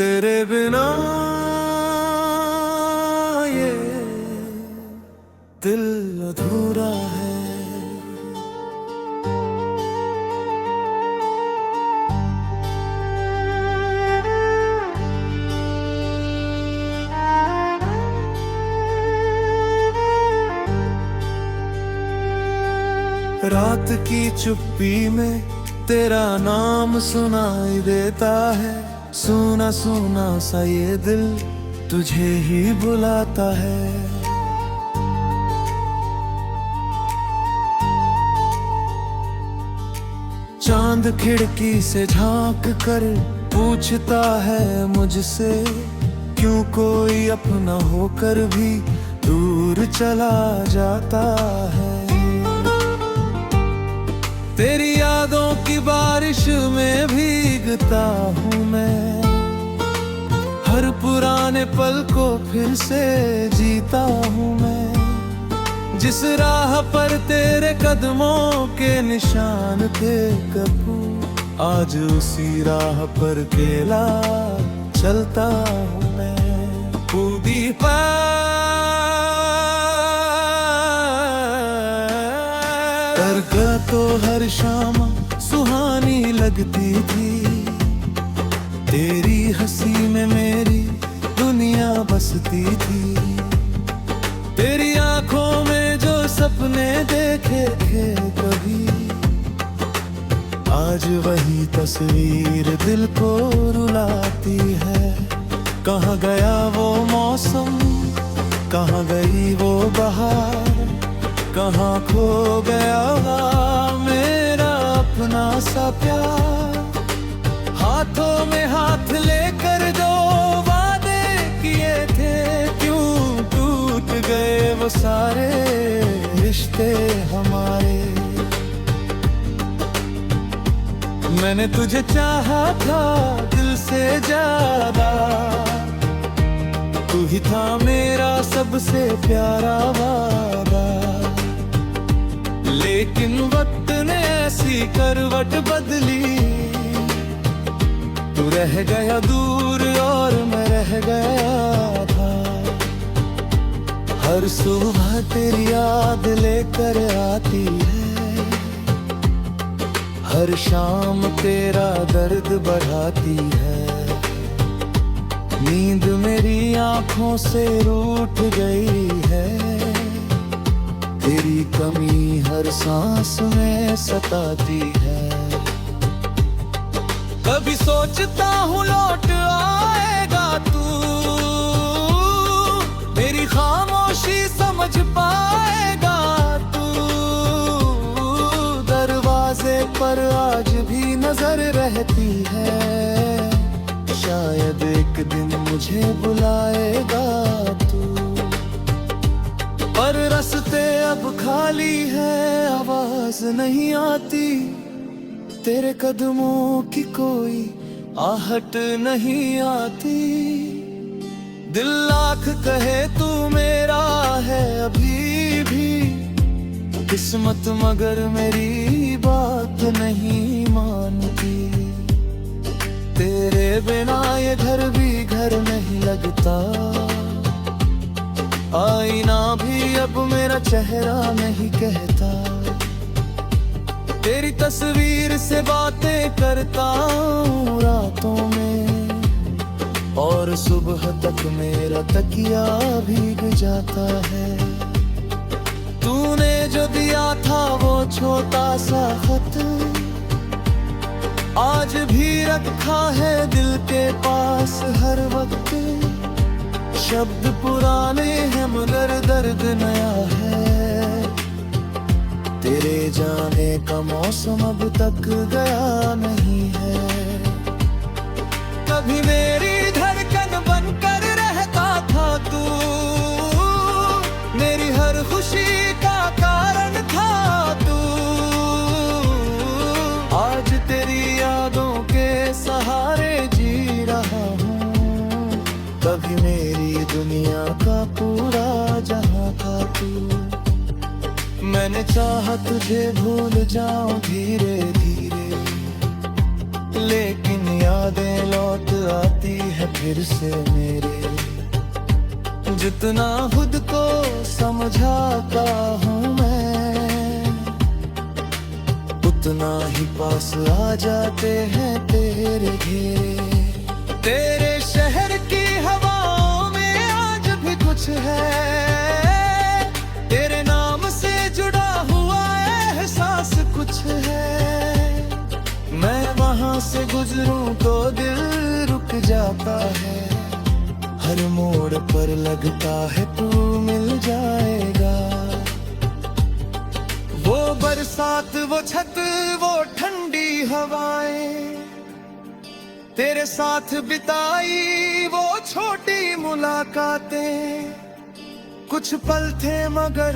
तेरे बिना ये दिल अधूरा है। रात की चुप्पी में तेरा नाम सुनाई देता है। सुना सुना सा ये दिल तुझे ही बुलाता है। चांद खिड़की से झांक कर पूछता है मुझसे, क्यों कोई अपना होकर भी दूर चला जाता है। तेरी यादों की बारिश में भीगता हूँ मैं, हर पुराने पल को फिर से जीता हूँ मैं। जिस राह पर तेरे कदमों के निशान थे कबू, आज उसी राह पर अकेला चलता हूँ मैं। कूदी दरगाह तो हर शाम सुहानी लगती थी, तेरी हंसी में मेरी दुनिया बसती थी। तेरी आंखों में जो सपने देखे थे कभी, आज वही तस्वीर दिल को रुलाती है। कहाँ गया वो मौसम, कहाँ गई वो बहार, कहाँ खो गया मेरा अपना सा प्यार। हाथों में हाथ लेकर जो वादे किए थे, क्यों टूट गए वो सारे रिश्ते हमारे। मैंने तुझे चाहा था दिल से ज्यादा, तू ही था मेरा सबसे प्यारा वादा। लेकिन वक्त ने ऐसी करवट बदली, तू रह गया दूर और मैं रह गया था। हर सुबह तेरी याद लेकर आती है, हर शाम तेरा दर्द बढ़ाती है। नींद मेरी आंखों से रूठ गई है, तेरी कमी हर सांस में सताती है। कभी सोचता हूँ लौट आएगा तू, मेरी खामोशी समझ पाएगा तू। दरवाजे पर आज भी नजर रहती है, शायद एक दिन मुझे बुलाएगा तू। पर रास्ते अब खाली है, आवाज नहीं आती, तेरे कदमों की कोई आहट नहीं आती। दिल लाख कहे तू मेरा है अभी भी, किस्मत मगर मेरी बात नहीं मानती। तेरे बिना ये घर भी घर नहीं लगता, आईना भी अब मेरा चेहरा नहीं कहता। तेरी तस्वीर से बातें करता हूँ रातों में, और सुबह तक मेरा तकिया भीग जाता है। तूने जो दिया था वो छोटा सा खत, आज भी रखा है दिल के पास हर वक्त। शब्द पुराने हैं मगर दर्द नया है, तेरे जाने का मौसम अब तक गया नहीं है। कभी मेरी धड़कन बनकर रहता था तू, मेरी हर खुशी का कारण था तू। आज तेरी यादों के सहारे जी रहा हूँ, कभी मेरी दुनिया का पूरा जहां था तू। मैंने चाहा तुझे भूल जाऊं धीरे धीरे, लेकिन यादें लौट आती है तुझसे मेरे। जितना खुद को समझाता हूँ मैं, उतना ही पास आ जाते हैं तेरे घेरे। तेरे शहर की हवाओं में आज भी कुछ है, तेरे नाम से जुड़ा हुआ एहसास कुछ है। मैं वहां से गुजरूं तो दिल रुक जाता है, हर मोड़ पर लगता है तू मिल जाएगा। वो बरसात, वो छत, वो ठंडी हवाएं, तेरे साथ बिताई वो छोटी मुलाकातें। कुछ पल थे मगर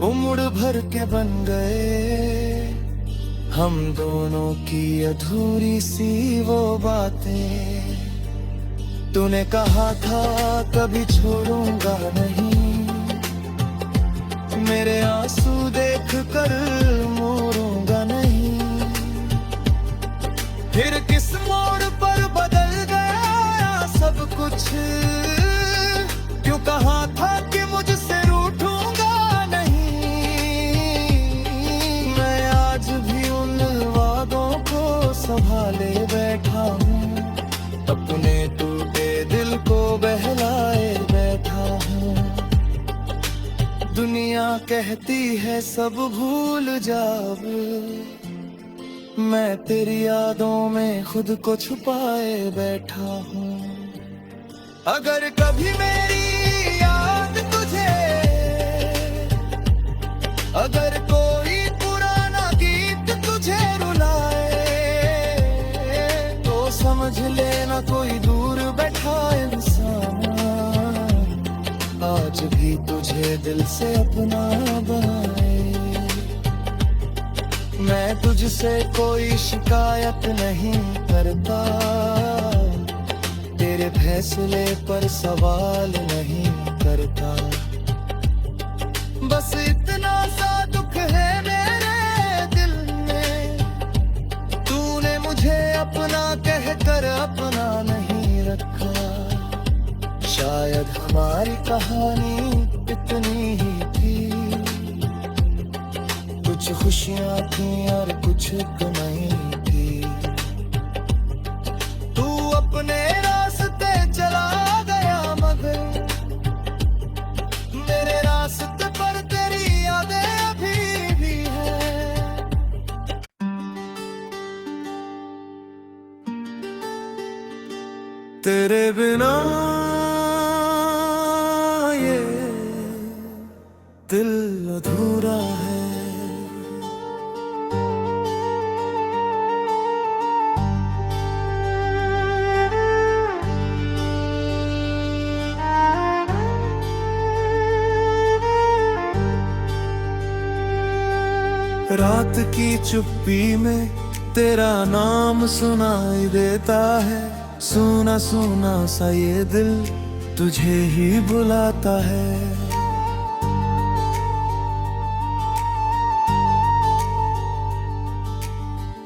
उम्र भर के बन गए, हम दोनों की अधूरी सी वो बातें। तूने कहा था कभी छोड़ूंगा नहीं, मेरे आंसू देख कर मोड़ूंगा नहीं। फिर किस मोड़ पर बदल गया सब कुछ, क्यों कहा था कि मुझसे रूठूंगा नहीं। मैं आज भी उन वादों को संभाले बैठा हूँ, अपने टूटे दिल को बहलाए बैठा हूँ। दुनिया कहती है सब भूल जाओ, मैं तेरी यादों में खुद को छुपाए बैठा हूँ। अगर कभी मेरी याद तुझे, अगर कोई पुराना गीत तुझे रुलाए, तो समझ लेना कोई दूर बैठा इंसान आज भी तुझे दिल से अपना बनाए। मैं तुझसे कोई शिकायत नहीं करता, तेरे फैसले पर सवाल नहीं करता। बस इतना सा दुख है मेरे दिल में, तूने मुझे अपना कहकर अपना नहीं रखा। शायद हमारी कहानी इतनी ही थी, कुछ खुशियां थी और कुछ तो नहीं थी। तू अपने रास्ते चला गया मगर मेरे रास्ते पर तेरी यादें अभी भी है। तेरे बिना ये दिल अधूरा है। रात की चुप्पी में तेरा नाम सुनाई देता है, सुना सुना सा ये दिल तुझे ही बुलाता है।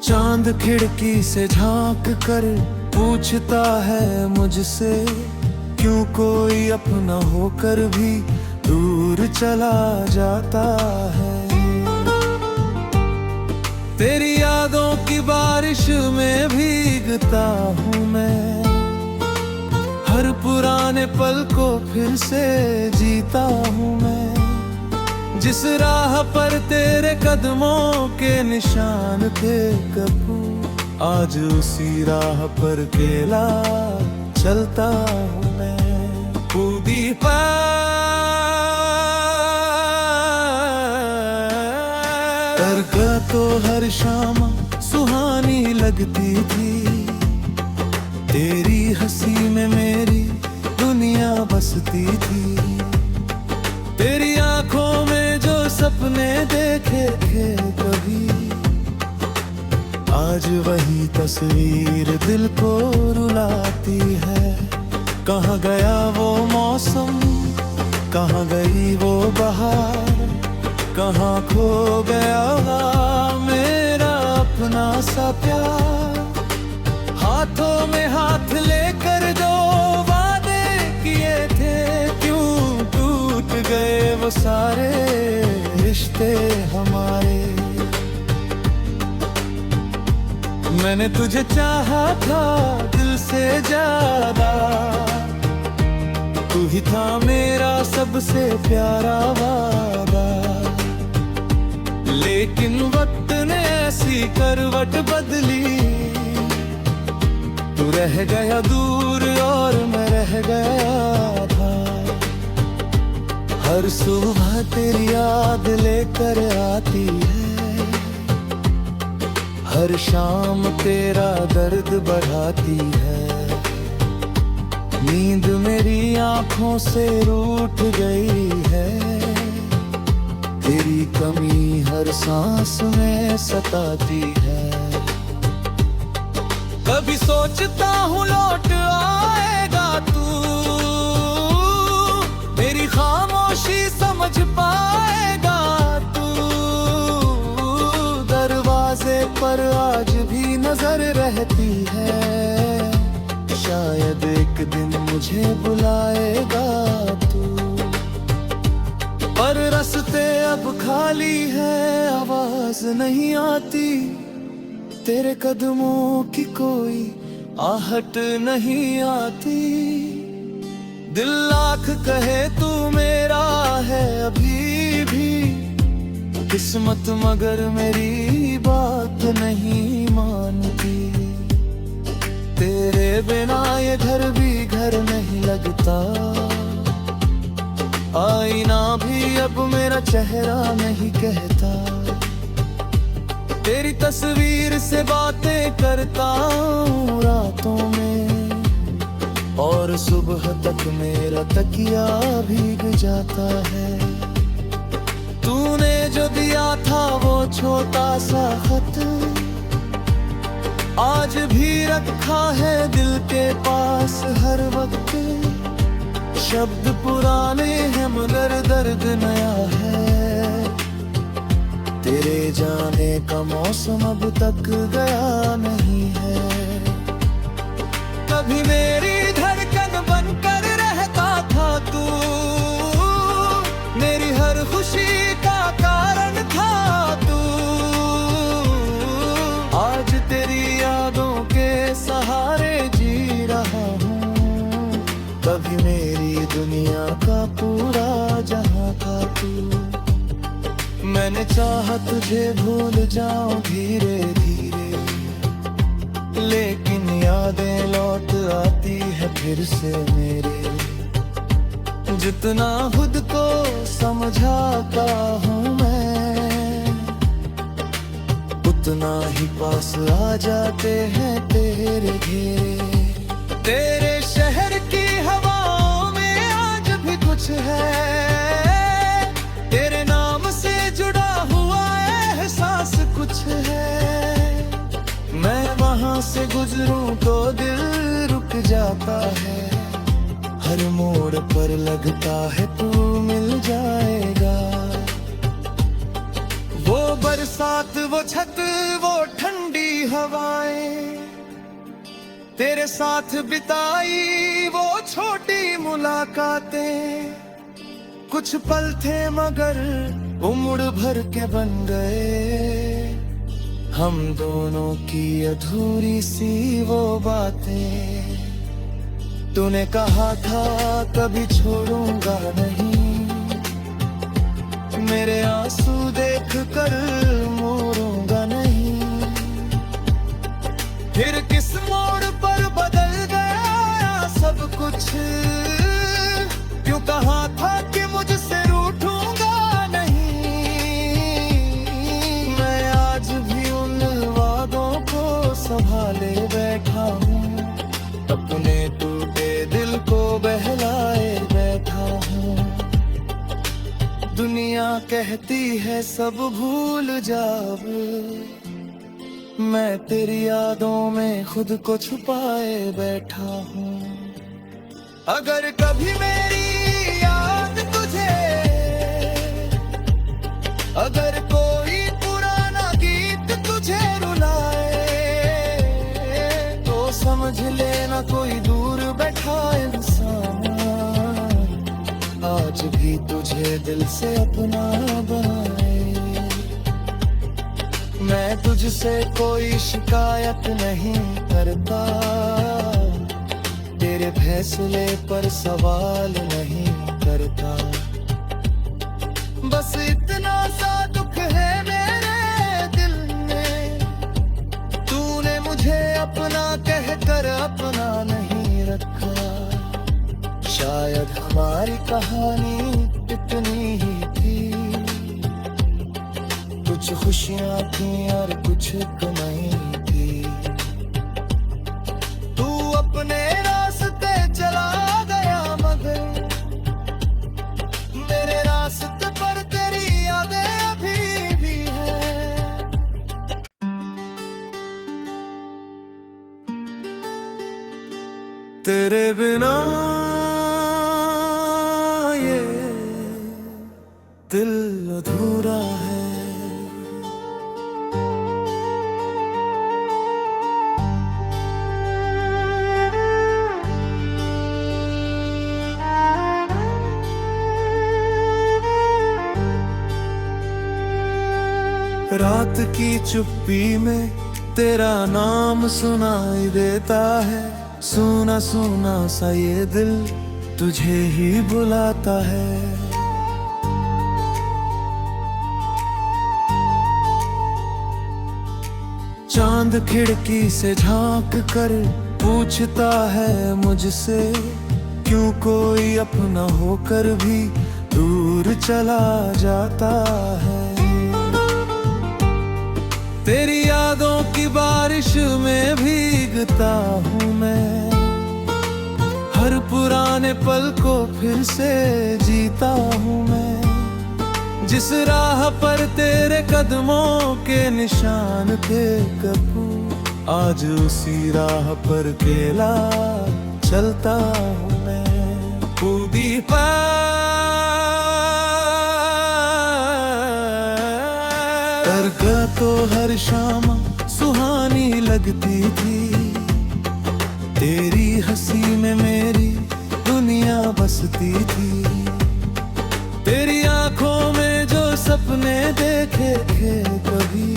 चांद खिड़की से झांक कर पूछता है मुझसे, क्यों कोई अपना होकर भी दूर चला जाता है। तेरी यादों की बारिश में भीगता हूँ मैं, हर पुराने पल को फिर से जीता हूँ मैं। जिस राह पर तेरे कदमों के निशान थे कबू, आज उसी राह पर अकेला चलता हूँ मैं। कूदी दरगाह तो हर शाम सुहानी लगती थी, तेरी हंसी में मेरी दुनिया बसती थी। तेरी आंखों में जो सपने देखे थे कभी, आज वही तस्वीर दिल को रुलाती है। कहाँ गया वो मौसम, कहाँ गई वो बहार, कहाँ खो गया मेरा अपना सा प्यार। हाथों में हाथ लेकर जो वो सारे रिश्ते हमारे। मैंने तुझे चाहा था दिल से ज्यादा, तू ही था मेरा सबसे प्यारा वादा। लेकिन वक्त ने ऐसी करवट बदली, तू रह गया दूर और मैं रह गया था। हर सुबह तेरी याद लेकर आती है, हर शाम तेरा दर्द बढ़ाती है। नींद मेरी आंखों से रूठ गई है, तेरी कमी हर सांस में सताती है। कभी सोचता हूँ लौट आएगा तू, मेरी खामोशी समझ पाएगा तू। दरवाजे पर आज भी नजर रहती है, शायद एक दिन मुझे बुलाएगा तू। पर रास्ते अब खाली है, आवाज नहीं आती, तेरे कदमों की कोई आहट नहीं आती। दिल लाख कहे तू मेरा है अभी भी, किस्मत मगर मेरी बात नहीं मानती। तेरे बिना ये घर भी घर नहीं लगता, आईना भी अब मेरा चेहरा नहीं कहता। तेरी तस्वीर से बातें करता हूँ रातों में, और सुबह तक मेरा तकिया भीग जाता है। तूने जो दिया था वो छोटा सा खत, आज भी रखा है दिल के पास हर वक्त। शब्द पुराने हैं मगर दर्द नया है, तेरे जाने का मौसम अब तक गया नहीं है। कभी मेरी धड़कन बनकर रहता था तू, मेरी हर खुशी का कारण था तू। आज तेरी यादों के सहारे जी रहा हूँ, कभी मेरी दुनिया का पूरा जहां था तू। मैंने चाहा तुझे भूल जाऊं धीरे धीरे, लेकिन यादें लौट आती है फिर से मेरे। जितना खुद को समझाता हूँ मैं, उतना ही पास आ जाते हैं तेरे घेरे। तेरे शहर की हवाओं में आज भी कुछ है, तेरे नाम से जुड़ा हुआ एहसास कुछ है। मैं वहां से गुजरूं तो दिल रुक जाता है, हर मोड़ पर लगता है तू मिल जाएगा। वो बरसात, वो छत, वो ठंडी हवाएं, तेरे साथ बिताई वो छोटी मुलाकातें। कुछ पल थे मगर उम्र भर के बन गए, हम दोनों की अधूरी सी वो बातें। तूने कहा था कभी छोड़ूंगा नहीं, मेरे आंसू देख कर मोड़ूंगा नहीं। फिर किस मोड़ पर बदल गया सब कुछ, क्यों कहा था कि मुझसे रूठूंगा नहीं। मैं आज भी उन वादों को संभाले बैठा हूँ, अपने टूटे दिल को बहलाए बैठा हूँ। दुनिया कहती है सब भूल जाओ, मैं तेरी यादों में खुद को छुपाए बैठा हूँ। अगर कभी मेरी याद तुझे, अगर कोई पुराना गीत तुझे रुलाए, तो समझ लेना कोई दूर बैठा इंसान आज भी तुझे मेरे दिल से अपना बनाए। मैं तुझसे कोई शिकायत नहीं करता, तेरे फैसले पर सवाल नहीं करता। बस इतना सा दुख है मेरे दिल में, तूने मुझे अपना कहकर अपना नहीं रखा। शायद हमारी कहानी इतनी ही थी, कुछ खुशियां थी और कुछ कमाई थी। तू अपने रास्ते चला गया मगर मेरे रास्ते पर तेरी यादें अभी भी है। तेरे बिना ये दिल अधूरा है। रात की चुप्पी में तेरा नाम सुनाई देता है, सुना सुना सा ये दिल तुझे ही बुलाता है। चांद खिड़की से झांक कर पूछता है मुझसे, क्यों कोई अपना होकर भी दूर चला जाता है। तेरी यादों की बारिश में भीगता हूँ मैं, हर पुराने पल को फिर से जीता हूँ मैं। जिस राह पर तेरे कदमों के निशान थे कबू, आज उसी राह पर अकेला चलता हूँ मैं। कूदी तो हर शाम सुहानी लगती थी, तेरी हंसी में मेरी दुनिया बसती थी। तेरी आंखों में जो सपने देखे थे कभी,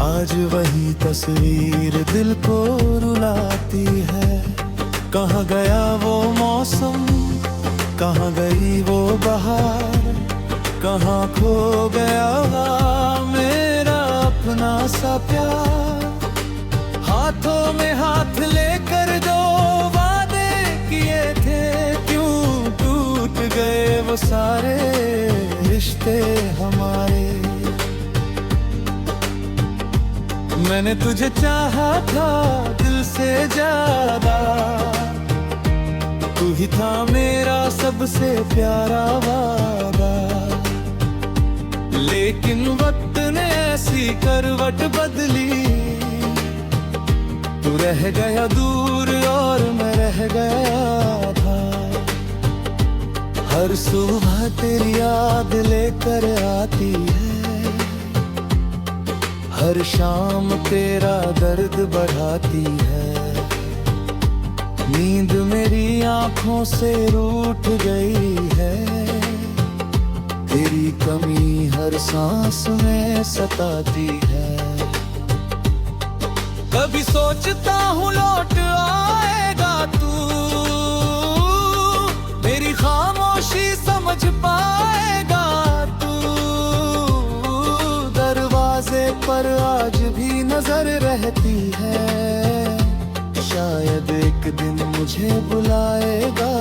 आज वही तस्वीर दिल को रुलाती है। कहाँ गया वो मौसम, कहाँ गई वो बहार, कहाँ खो गया मेरा अपना सा प्यार। हाथों में हाथ लेकर जो वादे किए थे, क्यों टूट गए वो सारे रिश्ते हमारे। मैंने तुझे चाहा था दिल से ज्यादा, तू ही था मेरा सबसे प्यारा वादा। लेकिन वक्त ने ऐसी करवट बदली, तू रह गया दूर और मैं रह गया था। हर सुबह तेरी याद लेकर आती है, हर शाम तेरा दर्द बढ़ाती है। नींद मेरी आंखों से रूठ गई है, तेरी कमी हर सांस में सताती है। कभी सोचता हूँ लौट आएगा तू, मेरी खामोशी समझ पाएगा तू। दरवाजे पर आज भी नजर रहती है, शायद एक दिन मुझे बुलाएगा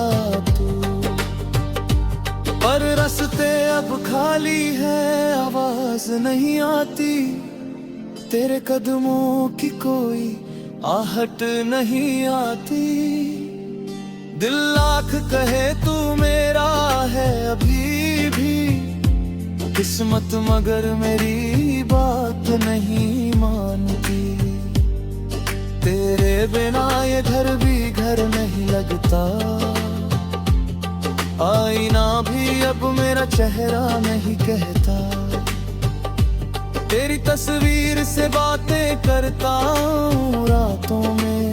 तू। पर रास्ते अब खाली है, आवाज नहीं आती, तेरे कदमों की कोई आहट नहीं आती। दिल लाख कहे तू मेरा है अभी भी, किस्मत मगर मेरी बात नहीं मानती। तेरे बिना ये घर भी घर नहीं लगता, आईना भी अब मेरा चेहरा नहीं कहता। तेरी तस्वीर से बातें करता हूँ रातों में,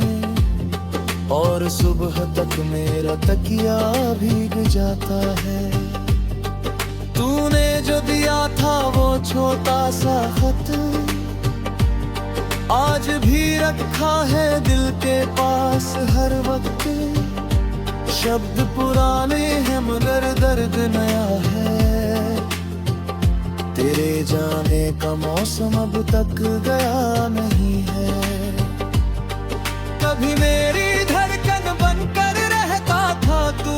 और और सुबह तक मेरा तकिया भीग जाता है। तूने जो दिया था वो छोटा सा खत आज भी रखा है दिल के पास हर वक्त। शब्द पुराने हैं मगर दर्द नया है। तेरे जाने का मौसम अब तक गया नहीं है। कभी मेरी धड़कन बनकर रहता था तू,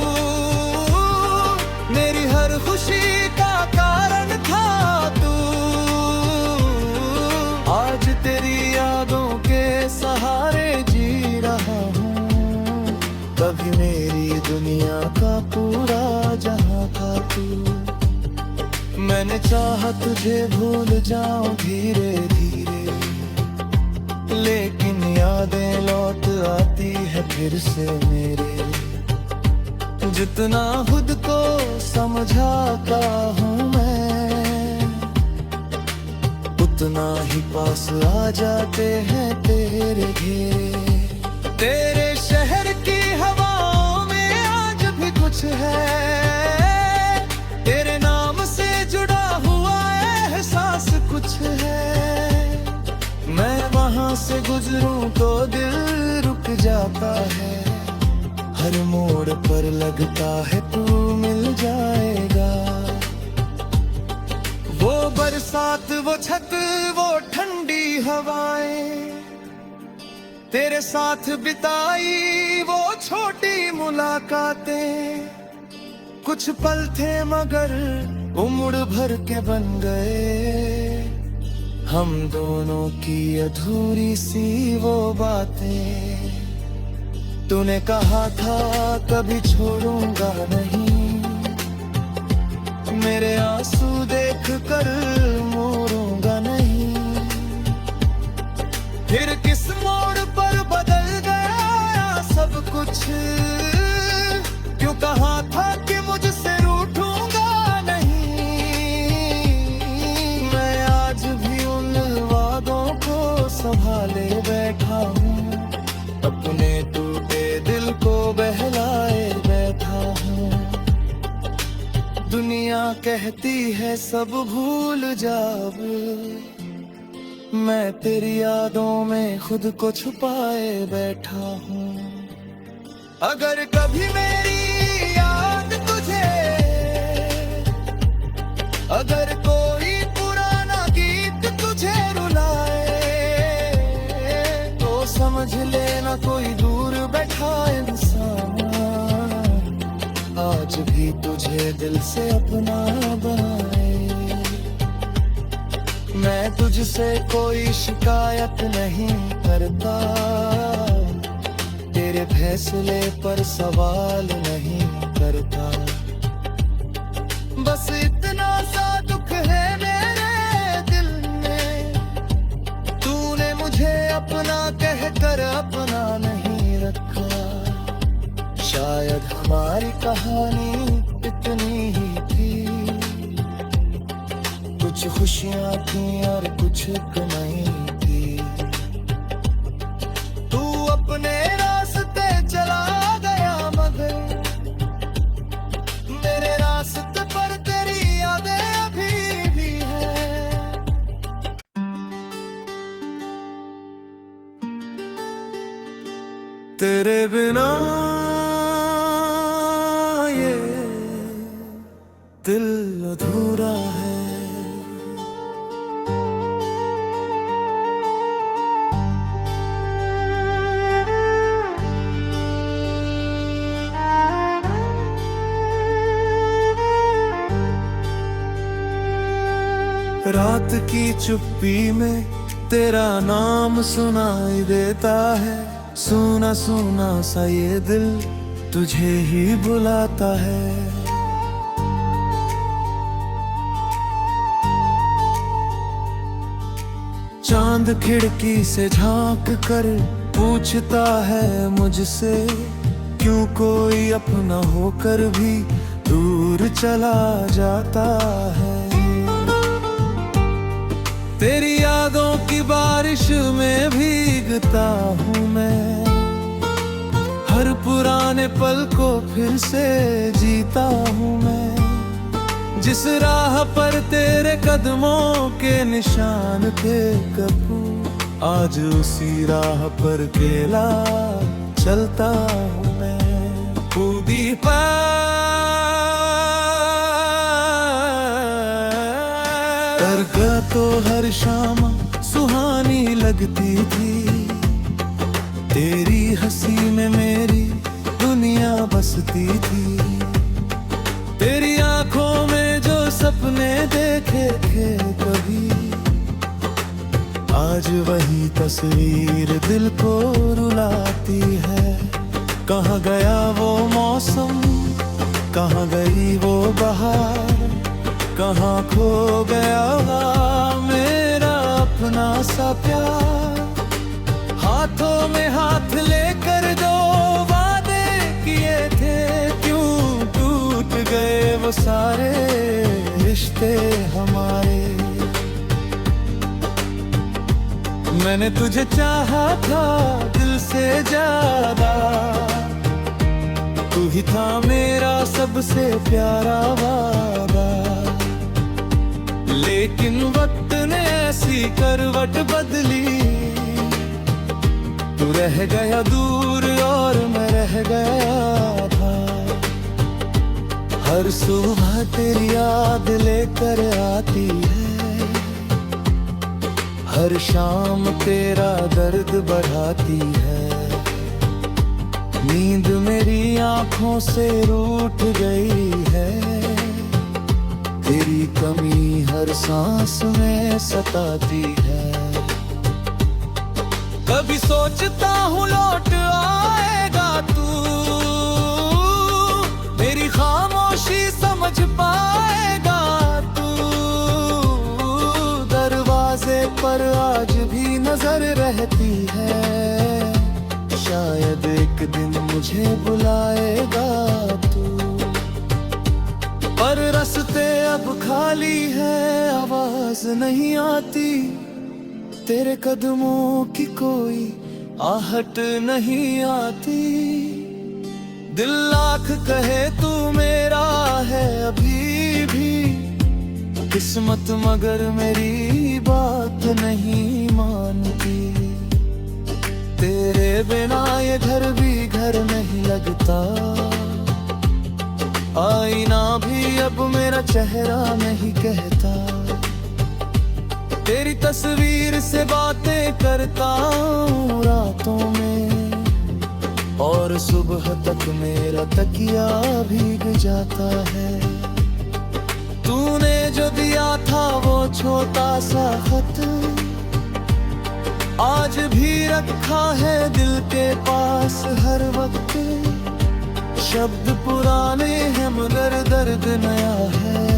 मेरी हर खुशी का कारण था तू। आज तेरी यादों के सहारे जी रहा हूँ। कभी मेरी दुनिया का पूरा जहां था तू। मैंने चाहा तुझे भूल जाऊं धीरे धीरे, लेकिन यादें लौट आती है फिर से मेरे। जितना खुद को समझाता हूँ मैं, उतना ही पास आ जाते हैं तेरे घेरे। तेरे शहर की हवाओं में आज भी कुछ है, तेरे नाम से जुड़ा हुआ एहसास कुछ है। मैं वहां से गुजरूं तो दिल रुक जाता है। हर मोड़ पर लगता है तू मिल जाएगा। वो बरसात, वो छत, वो ठंडी हवाएं, तेरे साथ बिताई वो छोटी मुलाकातें। कुछ पल थे मगर उम्र भर के बन गए। हम दोनों की अधूरी सी वो बातें। तूने कहा था कभी छोड़ूंगा नहीं, मेरे आंसू देख कर मोड़ूंगा नहीं। फिर किस मोड़ पर बदल गया सब कुछ, क्यों कहा था कि मुझसे रूठूंगा नहीं। मैं आज भी उन वादों को संभाले बैठा हूँ, अपने टूटे दिल को बहलाए बैठा हूँ। दुनिया कहती है सब भूल जा अब, मैं तेरी यादों में खुद को छुपाए बैठा हूँ। अगर कभी मेरी याद तुझे, अगर कोई पुराना गीत तुझे रुलाए, तो समझ लेना कोई दूर बैठा इंसान आज भी तुझे दिल से अपना बनाए। मैं तुझसे कोई शिकायत नहीं करता, तेरे फैसले पर सवाल नहीं करता। बस इतना सा दुख है मेरे दिल में, तूने मुझे अपना कहकर अपना नहीं रखा। शायद हमारी कहानी इतनी ही थी, कुछ खुशियां थी और कुछ नहीं थी। तू अपने रास्ते चला गया मगर मेरे रास्ते पर तेरी यादें अभी भी हैं। तेरे बिना ये दिल अधूरा है। रात की चुप्पी में तेरा नाम सुनाई देता है। सूना सूना सा ये दिल तुझे ही बुलाता है। चांद खिड़की से झांक कर पूछता है मुझसे, क्यों कोई अपना होकर भी दूर चला जाता है। तेरी यादों की बारिश में भीगता हूँ मैं, हर फिर से जीता हूँ मैं। जिस राह पर तेरे कदमों के निशान थे कबू, आज उसी राह पर अकेला चलता हूँ मैं। कूदी दरगाह तो हर शाम सुहानी लगती थी, तेरी हंसी में मेरी दुनिया बसती थी। तेरी आंखों में जो सपने देखे थे कभी, आज वही तस्वीर दिल को रुलाती है। कहाँ गया वो मौसम, कहाँ गई वो बहार, कहाँ खो गया मेरा अपना सा प्यार। हाथों में हाथ लेकर जो वादे किए थे, क्यों टूट गए वो सारे रिश्ते हमारे। मैंने तुझे चाहा था दिल से ज्यादा, तू ही था मेरा सबसे प्यारा वादा। लेकिन वक्त ने ऐसी करवट बदली, तू रह गया दूर और मैं रह गया था। हर सुबह तेरी याद लेकर आती है, हर शाम तेरा दर्द बढ़ाती है। नींद मेरी आंखों से रूठ गई है, तेरी कमी हर सांस में सताती है। कभी सोचता हूँ लौट आएगा तू, मेरी खामोशी समझ पाएगा तू। दरवाजे पर आज भी नजर रहती है, शायद एक दिन मुझे बुलाएगा तू। पर रास्ते अब खाली है, आवाज नहीं आती, तेरे कदमों की कोई आहट नहीं आती। दिल लाख कहे तू मेरा है अभी भी, किस्मत मगर मेरी बात नहीं मानती। तेरे बिना ये घर भी घर नहीं लगता, आईना भी अब मेरा चेहरा नहीं कहता। तेरी तस्वीर से बातें करता हूँ रातों में, और सुबह तक मेरा तकिया भीग जाता है। तूने जो दिया था वो छोटा सा खत, आज भी रखा है दिल के पास हर वक्त। शब्द पुराने हैं मगर दर्द नया है,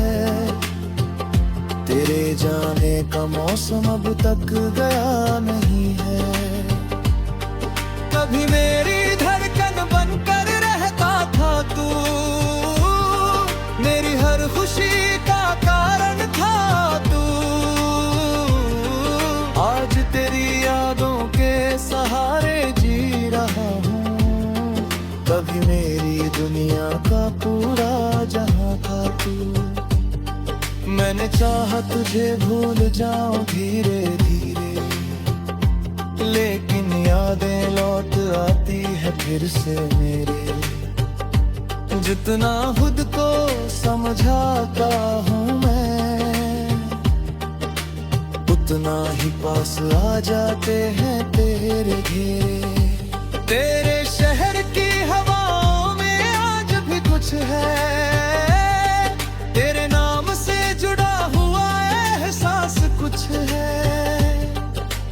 तेरे जाने का मौसम अब तक गया नहीं है। कभी मेरी धड़कन बनकर रहता था तू, मेरी हर खुशी का कारण था तू। आज तेरी यादों के सहारे जी रहा हूँ, कभी मेरी दुनिया का पूरा जहां था तू। मैंने चाहा तुझे भूल जाऊं धीरे धीरे, लेकिन यादें लौट आती है फिर से मेरे। जितना खुद को समझाता हूँ मैं, उतना ही पास आ जाते हैं तेरे घेरे। तेरे शहर की हवाओं में आज भी कुछ है, तेरे नाम से जुड़ा हुआ एहसास कुछ है।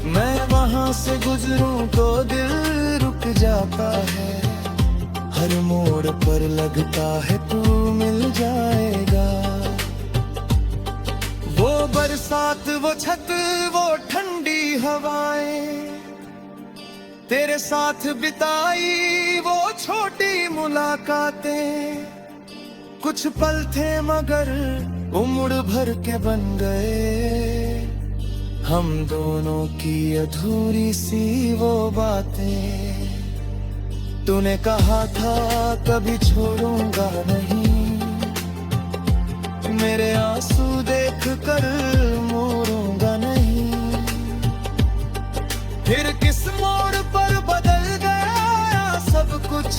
मैं वहां से गुजरूं तो दिल रुक जाता है, हर मोड़ पर लगता है तू मिल जाएगा। वो बरसात, वो छत, वो ठंडी हवाएं, तेरे साथ बिताई वो छोटी मुलाकातें। कुछ पल थे मगर उम्र भर के बन गए, हम दोनों की अधूरी सी वो बातें। तूने कहा था कभी छोड़ूंगा नहीं, मेरे आंसू देख कर मोड़ूंगा नहीं। फिर किस मोड़ पर बदल गया सब कुछ,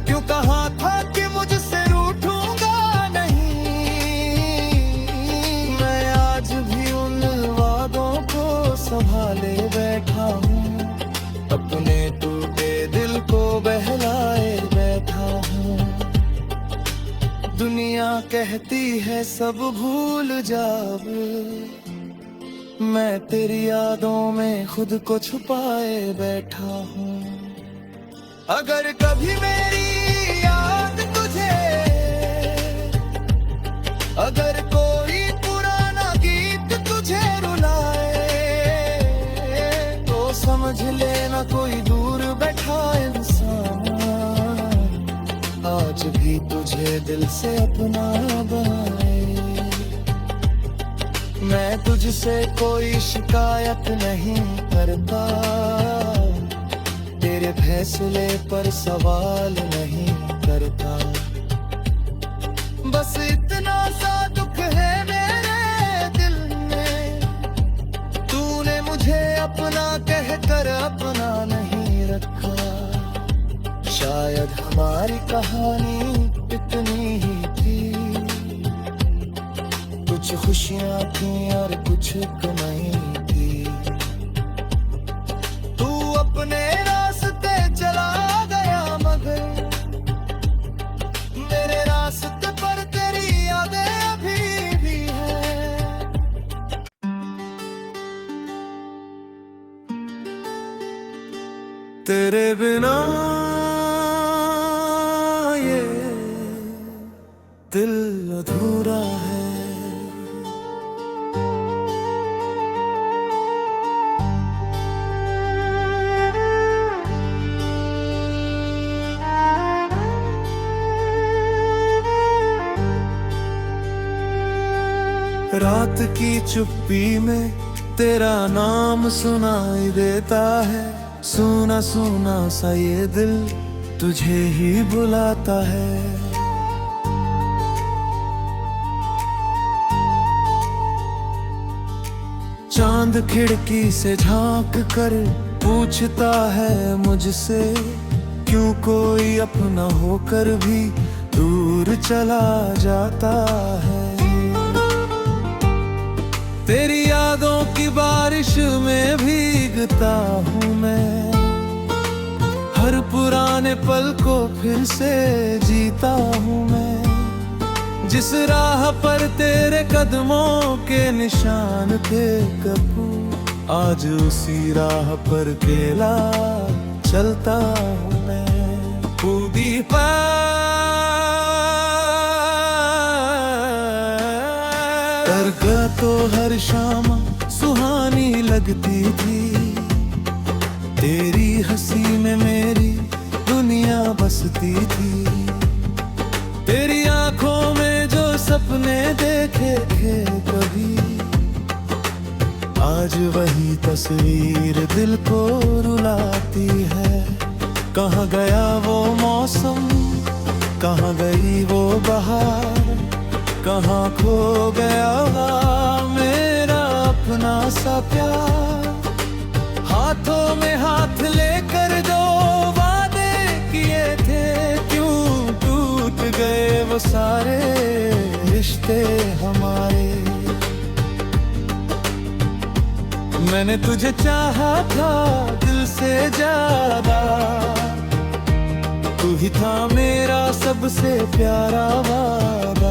क्यों कहा था कि मुझसे रूठूंगा नहीं। मैं आज भी उन वादों को संभाले बैठा हूँ, अपने टूटे दिल को बहलाए बैठा हूँ। दुनिया कहती है सब भूल जाब, मैं तेरी यादों में खुद को छुपाए बैठा हूँ। अगर कभी मेरी याद तुझे, अगर कोई पुराना गीत तुझे रुलाए, तो समझ लेना कोई दूर बैठा इंसान आज भी तुझे दिल से अपना बनाए। मैं तुझसे कोई शिकायत नहीं करता, तेरे फैसले पर सवाल नहीं करता। बस इतना सा दुख है मेरे दिल में, तूने मुझे अपना कहकर अपना नहीं रखा। शायद हमारी कहानी इतनी ही थी, कुछ खुशियां थी और कुछ कमाई थी। तू अपने रास्ते चला गया मगर मेरे रास्ते पर तेरी यादें अभी भी हैं। तेरे बिना ये दिल अधूरा है। रात की चुप्पी में तेरा नाम सुनाई देता है, सुना सुना सा ये दिल तुझे ही बुलाता है। चांद खिड़की से झांक कर पूछता है मुझसे, क्यों कोई अपना होकर भी दूर चला जाता है। तेरी यादों की बारिश में भीगता हूँ मैं, हर पुराने पल को फिर से जीता हूँ मैं। जिस राह पर तेरे कदमों के निशान थे कबू, आज उसी राह पर अकेला चलता हूँ मैं। कूदी दरगाह तो हर शाम सुहानी लगती थी, तेरी हंसी में मेरी दुनिया बसती थी। तेरी आंखों में जो सपने देखे थे कभी, आज वही तस्वीर दिल को रुलाती है। कहाँ गया वो मौसम, कहाँ गई वो बहार, कहाँ खो गया मेरा अपना सा प्यार। हाथों में हाथ लेकर जो वादे किए थे, क्यों टूट गए वो सारे रिश्ते हमारे। मैंने तुझे चाहा था दिल से ज्यादा, तू ही था मेरा सबसे प्यारा वादा।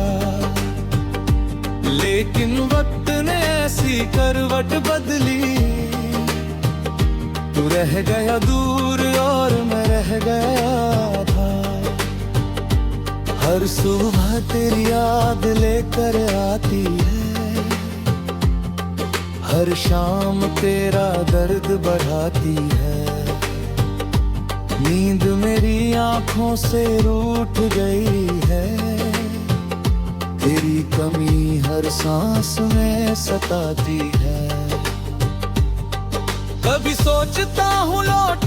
लेकिन वक्त ने ऐसी करवट बदली, तू रह गया दूर और मैं रह गया था। हर सुबह तेरी याद लेकर आती है, हर शाम तेरा दर्द बढ़ाती है। नींद मेरी आंखों से रूठ गई है, तेरी कमी हर सांस में सताती है। कभी सोचता हूँ लौट